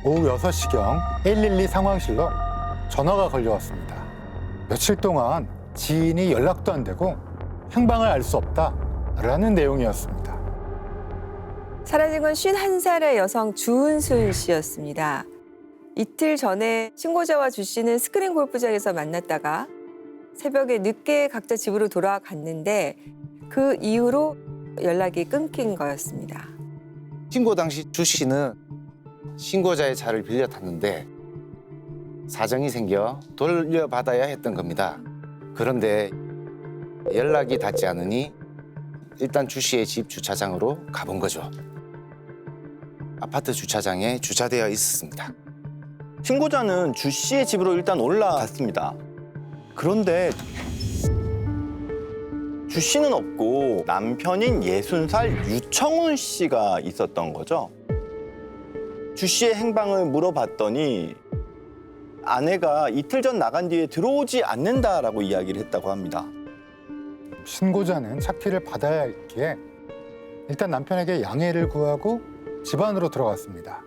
오후 6시경 112 상황실로 전화가 걸려왔습니다. 며칠 동안 지인이 연락도 안 되고 행방을 알 수 없다라는 내용이었습니다. 사라진 건 51살의 여성 주은순 씨였습니다. 이틀 전에 신고자와 주 씨는 스크린 골프장에서 만났다가 새벽에 늦게 각자 집으로 돌아갔는데 그 이후로 연락이 끊긴 거였습니다. 신고 당시 주 씨는 신고자의 차를 빌려 탔는데 사정이 생겨 돌려받아야 했던 겁니다. 그런데 연락이 닿지 않으니 일단 주 씨의 집 주차장으로 가본 거죠. 아파트 주차장에 주차되어 있었습니다. 신고자는 주 씨의 집으로 일단 올라갔습니다. 그런데 주 씨는 없고 남편인 60살 유청훈 씨가 있었던 거죠. 주 씨의 행방을 물어봤더니 아내가 이틀 전 나간 뒤에 들어오지 않는다라고 이야기를 했다고 합니다. 신고자는 차키를 받아야 했기에 일단 남편에게 양해를 구하고 집 안으로 들어갔습니다.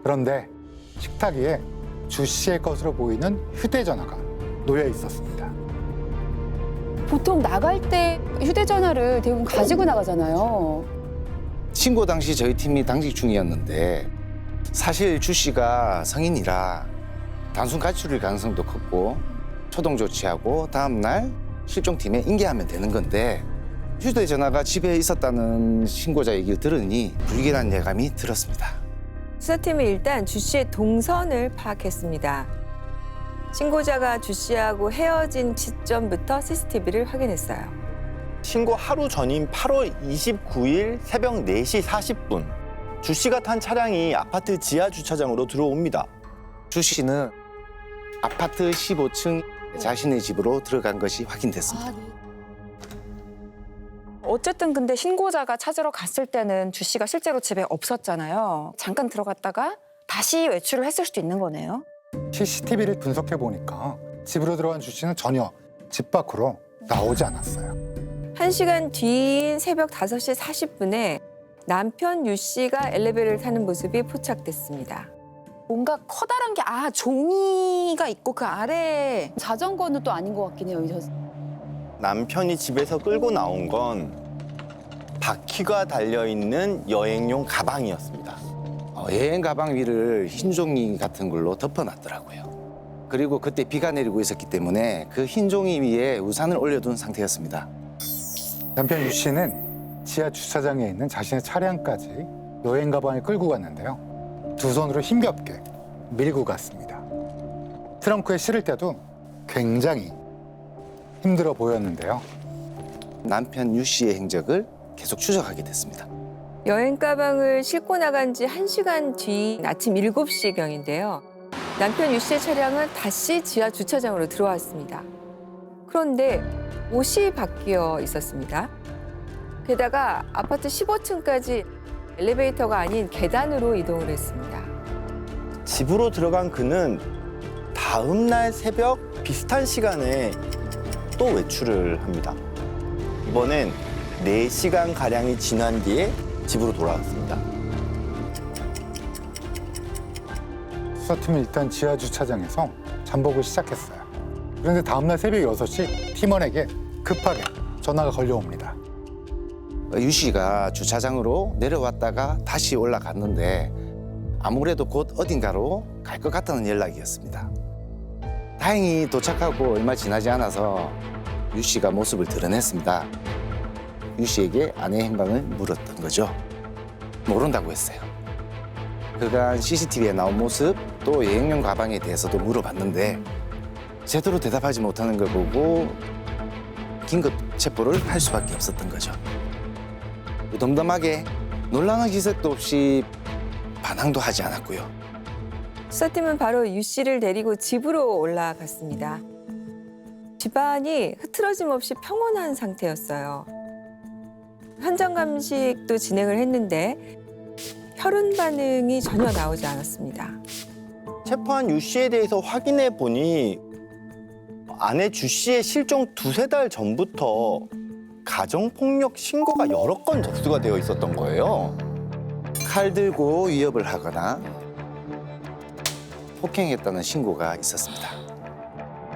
그런데 식탁 위에 주 씨의 것으로 보이는 휴대전화가 놓여 있었습니다. 보통 나갈 때 휴대전화를 대부분 가지고 나가잖아요. 신고 당시 저희 팀이 당직 중이었는데 사실 주 씨가 성인이라 단순 가출일 가능성도 컸고 초동 조치하고 다음 날 실종팀에 인계하면 되는 건데 휴대전화가 집에 있었다는 신고자 얘기를 들으니 불길한 예감이 들었습니다. 수사팀은 일단 주 씨의 동선을 파악했습니다. 신고자가 주 씨하고 헤어진 시점부터 CCTV를 확인했어요. 신고 하루 전인 8월 29일 새벽 4시 40분 주 씨가 탄 차량이 아파트 지하 주차장으로 들어옵니다. 주 씨는 아파트 15층 자신의 집으로 들어간 것이 확인됐습니다. 어쨌든 근데 신고자가 찾으러 갔을 때는 주 씨가 실제로 집에 없었잖아요. 잠깐 들어갔다가 다시 외출을 했을 수도 있는 거네요. CCTV를 분석해 보니까 집으로 들어간 주 씨는 전혀 집 밖으로 나오지 않았어요. 1시간 뒤인 새벽 5시 40분에 남편 유 씨가 엘리베이터를 타는 모습이 포착됐습니다. 뭔가 커다란 게 종이가 있고 그 아래에 자전거는 또 아닌 것 같긴 해요. 남편이 집에서 끌고 나온 건 바퀴가 달려있는 여행용 가방이었습니다. 여행 가방 위를 흰 종이 같은 걸로 덮어놨더라고요. 그리고 그때 비가 내리고 있었기 때문에 그 흰 종이 위에 우산을 올려둔 상태였습니다. 남편 유 씨는 지하 주차장에 있는 자신의 차량까지 여행 가방을 끌고 갔는데요. 두 손으로 힘겹게 밀고 갔습니다. 트렁크에 실을 때도 굉장히 힘들어 보였는데요. 남편 유 씨의 행적을 계속 추적하게 됐습니다. 여행 가방을 싣고 나간 지 1시간 뒤인 아침 7시경인데요. 남편 유 씨의 차량은 다시 지하 주차장으로 들어왔습니다. 그런데 옷이 바뀌어 있었습니다. 게다가 아파트 15층까지 엘리베이터가 아닌 계단으로 이동을 했습니다. 집으로 들어간 그는 다음 날 새벽 비슷한 시간에 또 외출을 합니다. 이번엔 4시간가량이 지난 뒤에 집으로 돌아왔습니다. 수사팀은 일단 지하 주차장에서 잠복을 시작했어요. 그런데 다음날 새벽 6시 팀원에게 급하게 전화가 걸려옵니다. 유 씨가 주차장으로 내려왔다가 다시 올라갔는데 아무래도 곧 어딘가로 갈 것 같다는 연락이었습니다. 다행히 도착하고 얼마 지나지 않아서 유 씨가 모습을 드러냈습니다. 유 씨에게 아내의 행방을 물었던 거죠. 모른다고 했어요. 그간 CCTV에 나온 모습 또 여행용 가방에 대해서도 물어봤는데 제대로 대답하지 못하는 걸 보고 긴급 체포를 할 수밖에 없었던 거죠. 무덤덤하게 놀라는 기색도 없이 반항도 하지 않았고요. 수사팀은 바로 유 씨를 데리고 집으로 올라갔습니다. 집안이 흐트러짐 없이 평온한 상태였어요. 현장 감식도 진행을 했는데 혈흔 반응이 전혀 나오지 않았습니다. 체포한 유 씨에 대해서 확인해 보니 아내 주 씨의 실종 2~3달 전부터 가정폭력 신고가 여러 건 접수가 되어 있었던 거예요. 칼 들고 위협을 하거나 폭행했다는 신고가 있었습니다.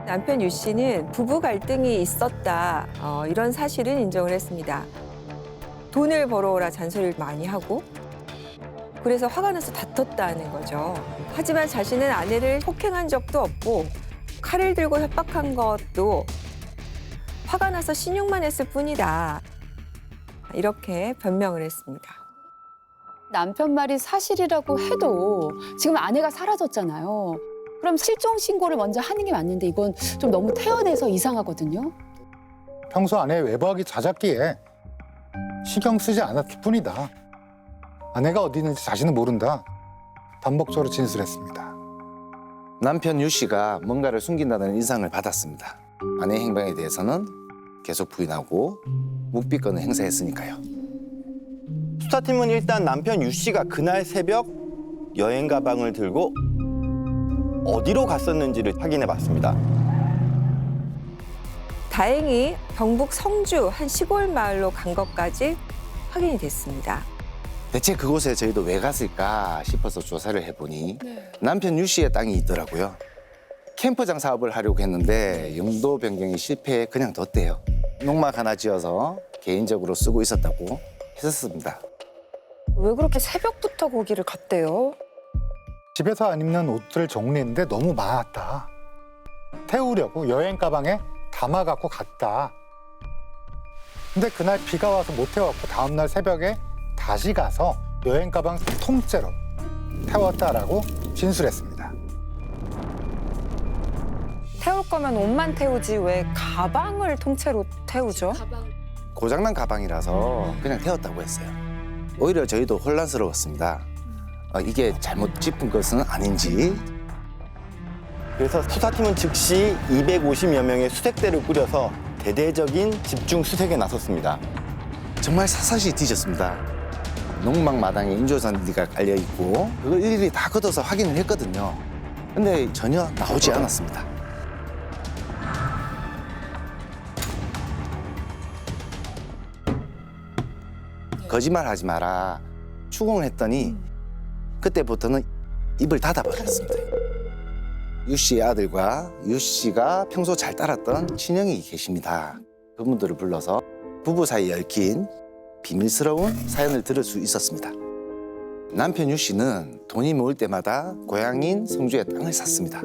남편 유 씨는 부부 갈등이 있었다 이런 사실은 인정을 했습니다. 돈을 벌어오라 잔소리를 많이 하고 그래서 화가 나서 다퉜다는 거죠. 하지만 자신은 아내를 폭행한 적도 없고 칼을 들고 협박한 것도 화가 나서 신용만 했을 뿐이다. 이렇게 변명을 했습니다. 남편 말이 사실이라고 해도 지금 아내가 사라졌잖아요. 그럼 실종 신고를 먼저 하는 게 맞는데 이건 좀 너무 태연해서 이상하거든요. 평소 아내의 외박이 잦았기에 신경 쓰지 않았을 뿐이다. 아내가 어디 있는지 자신은 모른다. 반복적으로 진술했습니다. 남편 유 씨가 뭔가를 숨긴다는 인상을 받았습니다. 아내의 행방에 대해서는 계속 부인하고 묵비권을 행사했으니까요. 수사팀은 일단 남편 유 씨가 그날 새벽 여행 가방을 들고 어디로 갔었는지를 확인해 봤습니다. 다행히 경북 성주 한 시골 마을로 간 것까지 확인이 됐습니다. 대체 그곳에 저희도 왜 갔을까 싶어서 조사를 해보니 남편 유 씨의 땅이 있더라고요. 캠프장 사업을 하려고 했는데 용도 변경이 실패해 그냥 뒀대요. 농막 하나 지어서 개인적으로 쓰고 있었다고 했었습니다. 왜 그렇게 새벽부터 거기를 갔대요? 집에서 안 입는 옷들을 정리했는데 너무 많았다. 태우려고 여행 가방에 담아갖고 갔다. 근데 그날 비가 와서 못 태웠고 다음날 새벽에 다시 가서 여행 가방 통째로 태웠다라고 진술했습니다. 태울 거면 옷만 태우지 왜 가방을 통째로 태우죠? 고장난 가방이라서 그냥 태웠다고 했어요. 오히려 저희도 혼란스러웠습니다. 이게 잘못 짚은 것은 아닌지. 그래서 수사팀은 즉시 250여 명의 수색대를 꾸려서 대대적인 집중 수색에 나섰습니다. 정말 샅샅이 뒤졌습니다. 농막 마당에 인조잔디가 깔려 있고 그걸 일일이 다 걷어서 확인을 했거든요. 근데 전혀 나오지 않았습니다. 거짓말하지 마라. 추궁을 했더니 그때부터는 입을 닫아버렸습니다. 유 씨의 아들과 유 씨가 평소 잘 따랐던 친형이 계십니다. 그분들을 불러서 부부 사이에 얽힌 비밀스러운 사연을 들을 수 있었습니다. 남편 유 씨는 돈이 모을 때마다 고향인 성주에 땅을 샀습니다.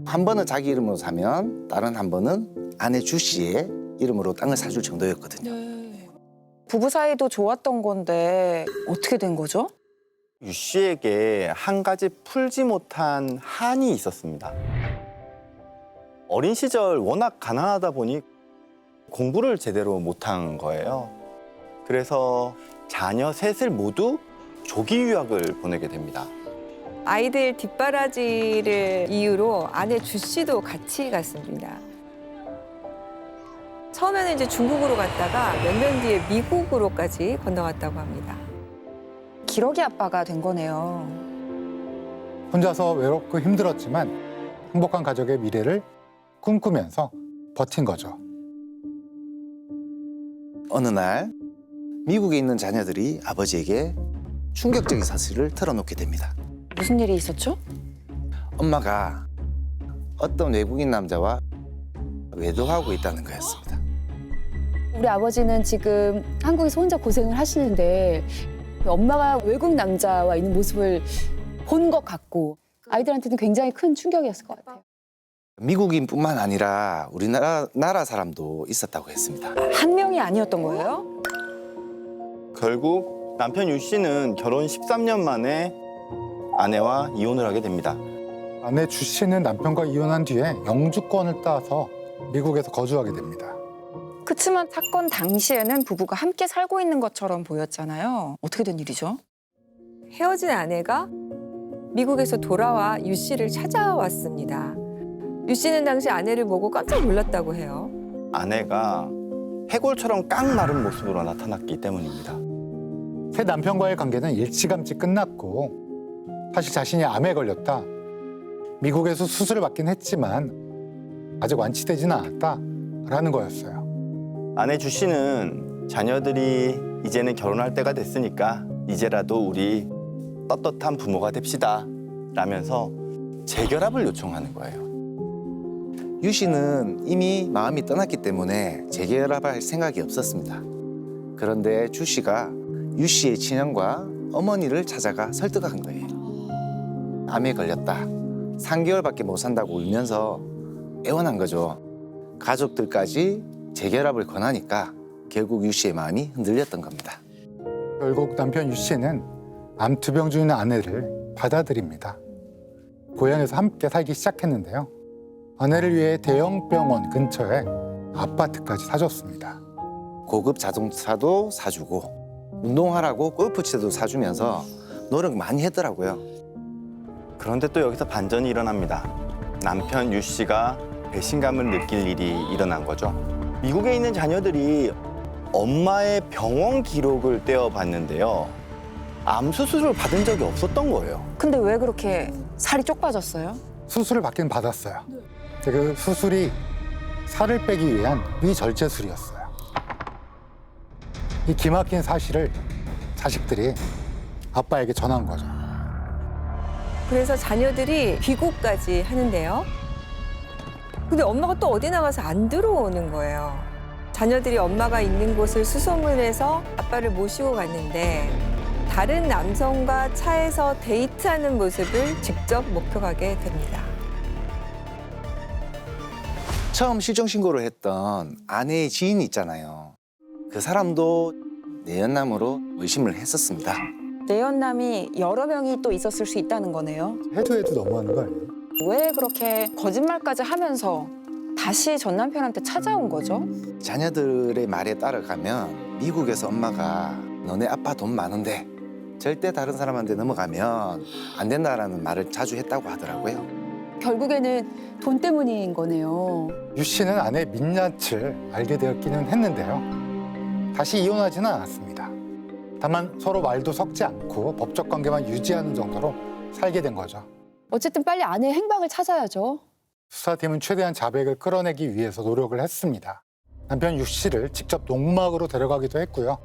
한 번은 자기 이름으로 사면 다른 한 번은 아내 주 씨의 이름으로 땅을 사줄 정도였거든요. 부부 사이도 좋았던 건데 어떻게 된 거죠? 유 씨에게 한 가지 풀지 못한 한이 있었습니다. 어린 시절 워낙 가난하다 보니 공부를 제대로 못한 거예요. 그래서 자녀 셋을 모두 조기 유학을 보내게 됩니다. 아이들 뒷바라지를 이유로 아내 주 씨도 같이 갔습니다. 처음에는 이제 중국으로 갔다가 몇 년 뒤에 미국으로까지 건너갔다고 합니다. 기러기 아빠가 된 거네요. 혼자서 외롭고 힘들었지만 행복한 가족의 미래를 꿈꾸면서 버틴 거죠. 어느 날 미국에 있는 자녀들이 아버지에게 충격적인 사실을 털어놓게 됩니다. 무슨 일이 있었죠? 엄마가 어떤 외국인 남자와 외도하고 있다는 거였습니다. 우리 아버지는 지금 한국에서 혼자 고생을 하시는데 엄마가 외국 남자와 있는 모습을 본 것 같고 아이들한테는 굉장히 큰 충격이었을 것 같아요. 미국인뿐만 아니라 우리나라 사람도 있었다고 했습니다. 한 명이 아니었던 거예요? 결국 남편 유 씨는 결혼 13년 만에 아내와 이혼을 하게 됩니다. 아내 주 씨는 남편과 이혼한 뒤에 영주권을 따서 미국에서 거주하게 됩니다. 그치만 사건 당시에는 부부가 함께 살고 있는 것처럼 보였잖아요. 어떻게 된 일이죠? 헤어진 아내가 미국에서 돌아와 유 씨를 찾아왔습니다. 유 씨는 당시 아내를 보고 깜짝 놀랐다고 해요. 아내가 해골처럼 깡 마른 모습으로 나타났기 때문입니다. 새 남편과의 관계는 일찌감치 끝났고 사실 자신이 암에 걸렸다. 미국에서 수술을 받긴 했지만 아직 완치되지는 않았다라는 거였어요. 아내 주 씨는 자녀들이 이제는 결혼할 때가 됐으니까 이제라도 우리 떳떳한 부모가 됩시다 라면서 재결합을 요청하는 거예요. 유 씨는 이미 마음이 떠났기 때문에 재결합할 생각이 없었습니다. 그런데 주 씨가 유 씨의 친형과 어머니를 찾아가 설득한 거예요. 암에 걸렸다. 3개월밖에 못 산다고 울면서 애원한 거죠. 가족들까지 재결합을 권하니까 결국 유 씨의 마음이 흔들렸던 겁니다. 결국 남편 유 씨는 암투병 중인 아내를 받아들입니다. 고향에서 함께 살기 시작했는데요. 아내를 위해 대형 병원 근처에 아파트까지 사줬습니다. 고급 자동차도 사주고 운동하라고 골프채도 사주면서 노력 많이 했더라고요. 그런데 또 여기서 반전이 일어납니다. 남편 유 씨가 배신감을 느낄 일이 일어난 거죠. 미국에 있는 자녀들이 엄마의 병원 기록을 떼어봤는데요. 암 수술을 받은 적이 없었던 거예요. 근데 왜 그렇게 살이 쪽 빠졌어요? 수술을 받긴 받았어요. 근데 그 수술이 살을 빼기 위한 위절제술이었어요. 이 기막힌 사실을 자식들이 아빠에게 전한 거죠. 그래서 자녀들이 귀국까지 하는데요. 근데 엄마가 또 어디 나가서 안 들어오는 거예요. 자녀들이 엄마가 있는 곳을 수소문해서 아빠를 모시고 갔는데 다른 남성과 차에서 데이트하는 모습을 직접 목격하게 됩니다. 처음 실종 신고를 했던 아내의 지인이 있잖아요. 그 사람도 내연남으로 의심을 했었습니다. 내연남이 여러 명이 또 있었을 수 있다는 거네요. 해도 너무하는 거 아니에요? 왜 그렇게 거짓말까지 하면서 다시 전 남편한테 찾아온 거죠? 자녀들의 말에 따라가면 미국에서 엄마가 너네 아빠 돈 많은데 절대 다른 사람한테 넘어가면 안 된다라는 말을 자주 했다고 하더라고요. 결국에는 돈 때문인 거네요. 유 씨는 아내의 민낯을 알게 되었기는 했는데요. 다시 이혼하지는 않았습니다. 다만 서로 말도 섞지 않고 법적 관계만 유지하는 정도로 살게 된 거죠. 어쨌든 빨리 아내의 행방을 찾아야죠. 수사팀은 최대한 자백을 끌어내기 위해서 노력을 했습니다. 남편 유 씨를 직접 농막으로 데려가기도 했고요.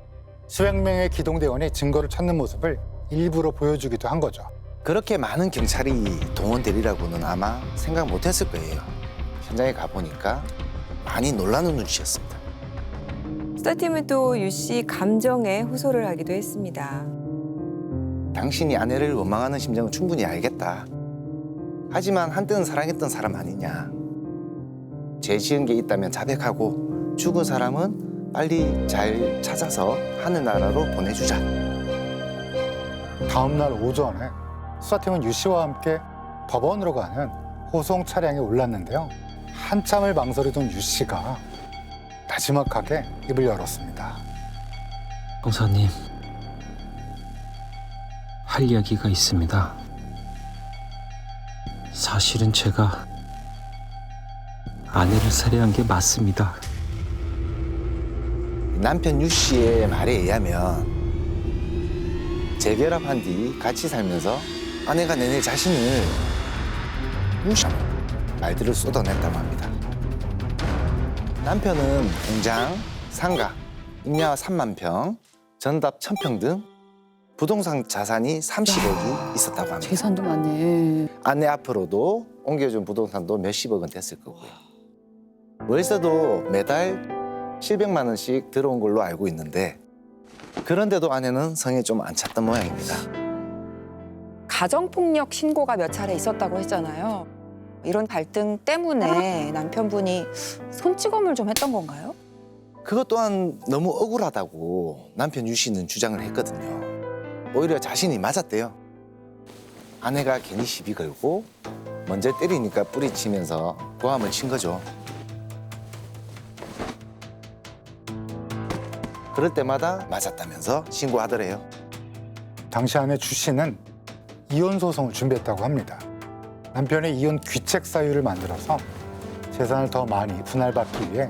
수백 명의 기동대원이 증거를 찾는 모습을 일부러 보여주기도 한 거죠. 그렇게 많은 경찰이 동원되리라고는 아마 생각 못했을 거예요. 현장에 가보니까 많이 놀라는 눈치였습니다. 수사팀은 또 유 씨 감정에 호소를 하기도 했습니다. 당신이 아내를 원망하는 심정은 충분히 알겠다. 하지만 한때는 사랑했던 사람 아니냐. 죄 지은 게 있다면 자백하고 죽은 사람은 빨리 잘 찾아서 하늘나라로 보내주자. 다음 날 오전에 수사팀은 유 씨와 함께 법원으로 가는 호송 차량에 올랐는데요. 한참을 망설이던 유 씨가 나지막하게 입을 열었습니다. 형사님, 할 이야기가 있습니다. 사실은 제가 아내를 살해한 게 맞습니다. 남편 유 씨의 말에 의하면 재결합한 뒤 같이 살면서 아내가 내내 자신을 무시하는 말들을 쏟아냈다고 합니다. 남편은 공장, 상가, 임야 3만 평, 전답 1,000평 등 부동산 자산이 30억이 있었다고 합니다. 재산도 많네. 아내 앞으로도 옮겨준 부동산도 몇십억은 됐을 거고요. 월세도 매달 700만 원씩 들어온 걸로 알고 있는데 그런데도 아내는 성에 좀 안 찼던 모양입니다. 가정폭력 신고가 몇 차례 있었다고 했잖아요. 이런 갈등 때문에 남편분이 손찌검을 좀 했던 건가요? 그것 또한 너무 억울하다고 남편 유 씨는 주장을 했거든요. 오히려 자신이 맞았대요. 아내가 괜히 시비 걸고 먼저 때리니까 뿌리치면서 고함을 친 거죠. 그럴 때마다 맞았다면서 신고하더래요. 당시 아내 주 씨는 이혼 소송을 준비했다고 합니다. 남편의 이혼 귀책 사유를 만들어서 재산을 더 많이 분할받기 위해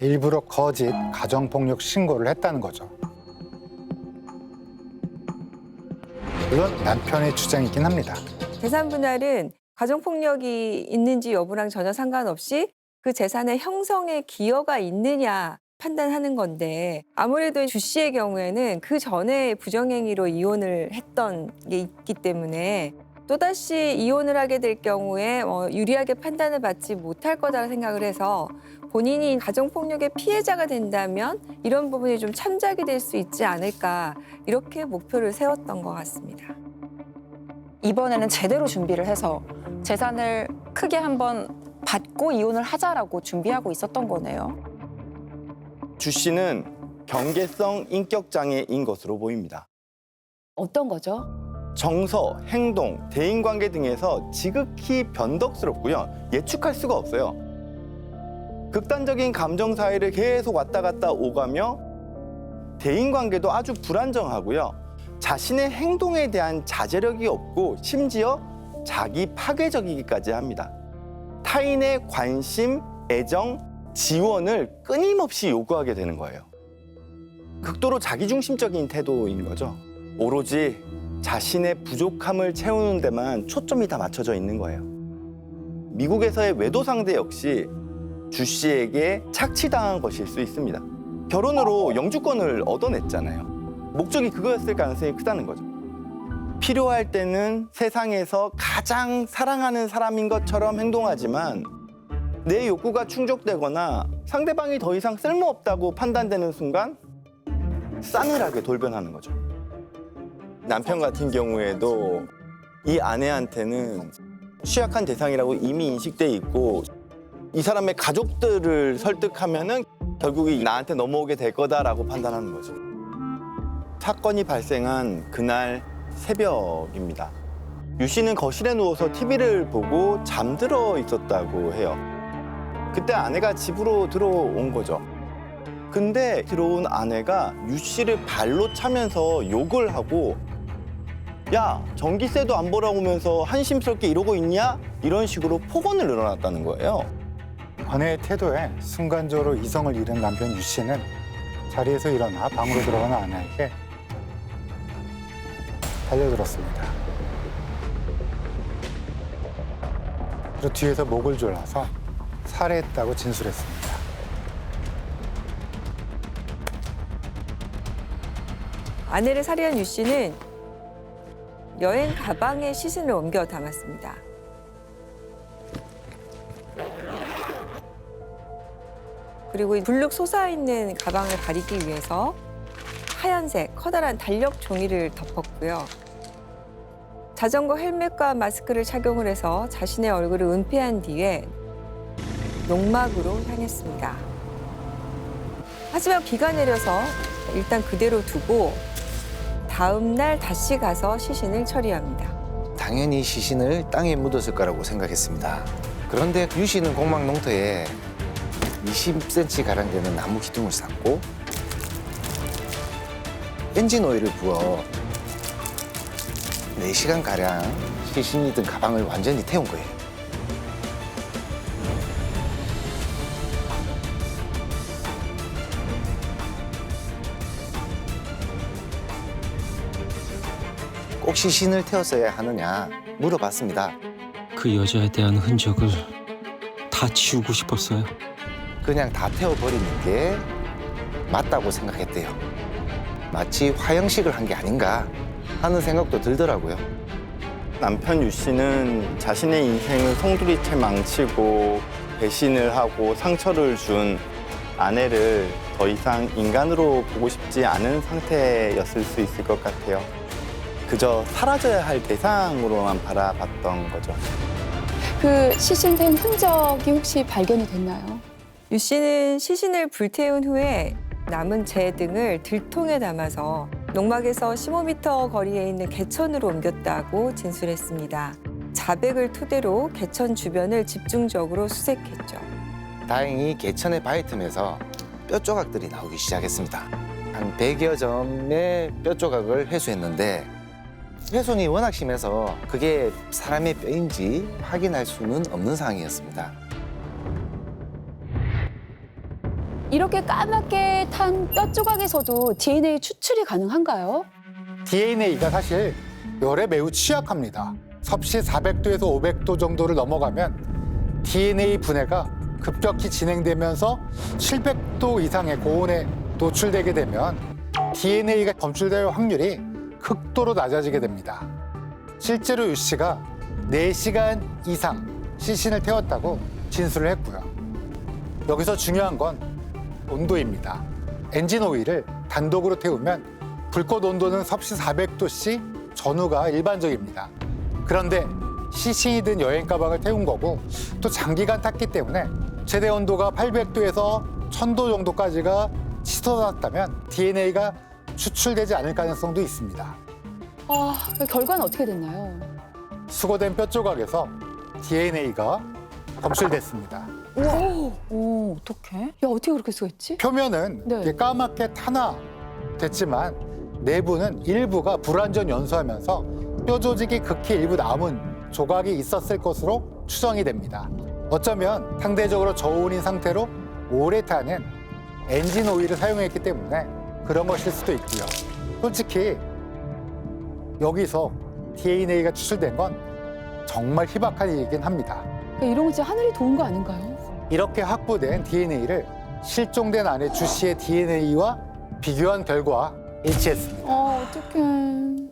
일부러 거짓 가정폭력 신고를 했다는 거죠. 물론 남편의 주장이긴 합니다. 재산 분할은 가정폭력이 있는지 여부랑 전혀 상관없이 그 재산의 형성에 기여가 있느냐 판단하는 건데 아무래도 주 씨의 경우에는 그 전에 부정행위로 이혼을 했던 게 있기 때문에 또다시 이혼을 하게 될 경우에 유리하게 판단을 받지 못할 거다 생각을 해서 본인이 가정폭력의 피해자가 된다면 이런 부분이 좀 참작이 될 수 있지 않을까 이렇게 목표를 세웠던 것 같습니다. 이번에는 제대로 준비를 해서 재산을 크게 한번 받고 이혼을 하자라고 준비하고 있었던 거네요. 주 씨는 경계성 인격 장애인 것으로 보입니다. 어떤 거죠? 정서, 행동, 대인관계 등에서 지극히 변덕스럽고요. 예측할 수가 없어요. 극단적인 감정 사이를 계속 왔다 갔다 오가며 대인관계도 아주 불안정하고요. 자신의 행동에 대한 자제력이 없고 심지어 자기 파괴적이기까지 합니다. 타인의 관심, 애정, 지원을 끊임없이 요구하게 되는 거예요. 극도로 자기중심적인 태도인 거죠. 오로지 자신의 부족함을 채우는 데만 초점이 다 맞춰져 있는 거예요. 미국에서의 외도 상대 역시 주 씨에게 착취당한 것일 수 있습니다. 결혼으로 영주권을 얻어냈잖아요. 목적이 그거였을 가능성이 크다는 거죠. 필요할 때는 세상에서 가장 사랑하는 사람인 것처럼 행동하지만 내 욕구가 충족되거나 상대방이 더 이상 쓸모없다고 판단되는 순간 싸늘하게 돌변하는 거죠. 남편 같은 경우에도 이 아내한테는 취약한 대상이라고 이미 인식돼 있고 이 사람의 가족들을 설득하면은 결국에 나한테 넘어오게 될 거다라고 판단하는 거죠. 사건이 발생한 그날 새벽입니다. 유 씨는 거실에 누워서 TV를 보고 잠들어 있었다고 해요. 그때 아내가 집으로 들어온 거죠. 근데 들어온 아내가 유 씨를 발로 차면서 욕을 하고 야, 전기세도 안 벌어오면서 한심스럽게 이러고 있냐? 이런 식으로 폭언을 늘어놨다는 거예요. 아내의 태도에 순간적으로 이성을 잃은 남편 유 씨는 자리에서 일어나 방으로 들어가는 아내에게 달려들었습니다. 그리고 뒤에서 목을 졸라서 살해했다고 진술했습니다. 아내를 살해한 유 씨는 여행 가방에 시신을 옮겨 담았습니다. 그리고 불룩 솟아있는 가방을 가리기 위해서 하얀색 커다란 달력 종이를 덮었고요. 자전거 헬멧과 마스크를 착용을 해서 자신의 얼굴을 은폐한 뒤에 농막으로 향했습니다. 하지만 비가 내려서 일단 그대로 두고 다음 날 다시 가서 시신을 처리합니다. 당연히 시신을 땅에 묻었을 거라고 생각했습니다. 그런데 유 씨는 공막 농터에 20cm 가량 되는 나무 기둥을 쌓고 엔진 오일을 부어 4시간 가량 시신이 든 가방을 완전히 태운 거예요. 꼭 시신을 태웠어야 하느냐 물어봤습니다. 그 여자에 대한 흔적을 다 지우고 싶었어요. 그냥 다 태워버리는 게 맞다고 생각했대요. 마치 화형식을 한 게 아닌가 하는 생각도 들더라고요. 남편 유 씨는 자신의 인생을 송두리째 망치고 배신을 하고 상처를 준 아내를 더 이상 인간으로 보고 싶지 않은 상태였을 수 있을 것 같아요. 그저 사라져야 할 대상으로만 바라봤던 거죠. 그 시신 된 흔적이 혹시 발견이 됐나요? 유 씨는 시신을 불태운 후에 남은 재 등을 들통에 담아서 농막에서 15m 거리에 있는 개천으로 옮겼다고 진술했습니다. 자백을 토대로 개천 주변을 집중적으로 수색했죠. 다행히 개천의 바위 틈에서 뼈 조각들이 나오기 시작했습니다. 한 100여 점의 뼈 조각을 회수했는데 훼손이 워낙 심해서 그게 사람의 뼈인지 확인할 수는 없는 상황이었습니다. 이렇게 까맣게 탄 뼈 조각에서도 DNA 추출이 가능한가요? DNA가 사실 열에 매우 취약합니다. 섭씨 400도에서 500도 정도를 넘어가면 DNA 분해가 급격히 진행되면서 700도 이상의 고온에 노출되게 되면 DNA가 검출될 확률이 극도로 낮아지게 됩니다. 실제로 유 씨가 4시간 이상 시신을 태웠다고 진술을 했고요. 여기서 중요한 건 온도입니다. 엔진 오일을 단독으로 태우면 불꽃 온도는 섭씨 400도씨 전후가 일반적입니다. 그런데 시신이 든 여행 가방을 태운 거고 또 장기간 탔기 때문에 최대 온도가 800도에서 1000도 정도까지가 치솟았다면 DNA가 추출되지 않을 가능성도 있습니다. 결과는 어떻게 됐나요? 수거된 뼈 조각에서 DNA가 검출됐습니다. 오, 어떡해? 야, 어떻게 그렇게 쓰겠지? 표면은 네. 이렇게 까맣게 탄화됐지만 내부는 일부가 불완전 연소하면서 뼈 조직이 극히 일부 남은 조각이 있었을 것으로 추정이 됩니다. 어쩌면 상대적으로 저온인 상태로 오래 타는 엔진 오일을 사용했기 때문에 그런 것일 수도 있고요. 솔직히 여기서 DNA가 추출된 건 정말 희박한 일이긴 합니다. 이런 거 진짜 하늘이 도운 거 아닌가요? 이렇게 확보된 DNA를 실종된 아내 주 씨의 DNA와 비교한 결과 일치했습니다. 어떡해.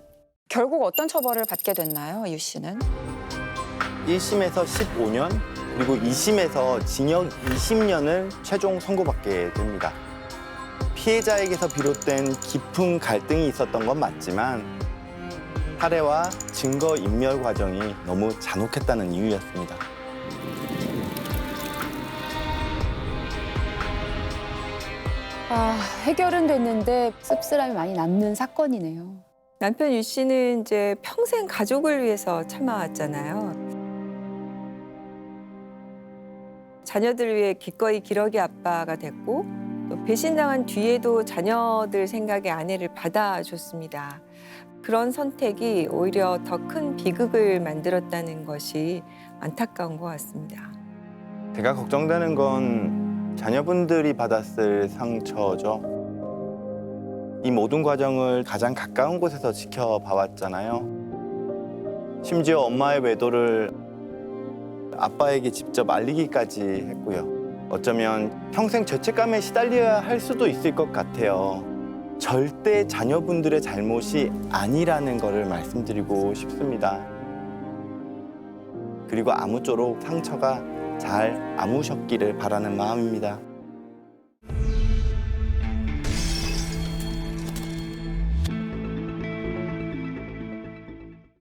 결국 어떤 처벌을 받게 됐나요, 유 씨는? 1심에서 15년 그리고 2심에서 징역 20년을 최종 선고받게 됩니다. 피해자에게서 비롯된 깊은 갈등이 있었던 건 맞지만 살해와 증거 인멸 과정이 너무 잔혹했다는 이유였습니다. 해결은 됐는데 씁쓸함이 많이 남는 사건이네요. 남편 유 씨는 이제 평생 가족을 위해서 참아왔잖아요. 자녀들을 위해 기꺼이 기러기 아빠가 됐고 또 배신당한 뒤에도 자녀들 생각에 아내를 받아줬습니다. 그런 선택이 오히려 더 큰 비극을 만들었다는 것이 안타까운 것 같습니다. 제가 걱정되는 건 자녀분들이 받았을 상처죠. 이 모든 과정을 가장 가까운 곳에서 지켜봐왔잖아요. 심지어 엄마의 외도를 아빠에게 직접 알리기까지 했고요. 어쩌면 평생 죄책감에 시달려야 할 수도 있을 것 같아요. 절대 자녀분들의 잘못이 아니라는 거를 말씀드리고 싶습니다. 그리고 아무쪼록 상처가 잘 아무셨기를 바라는 마음입니다.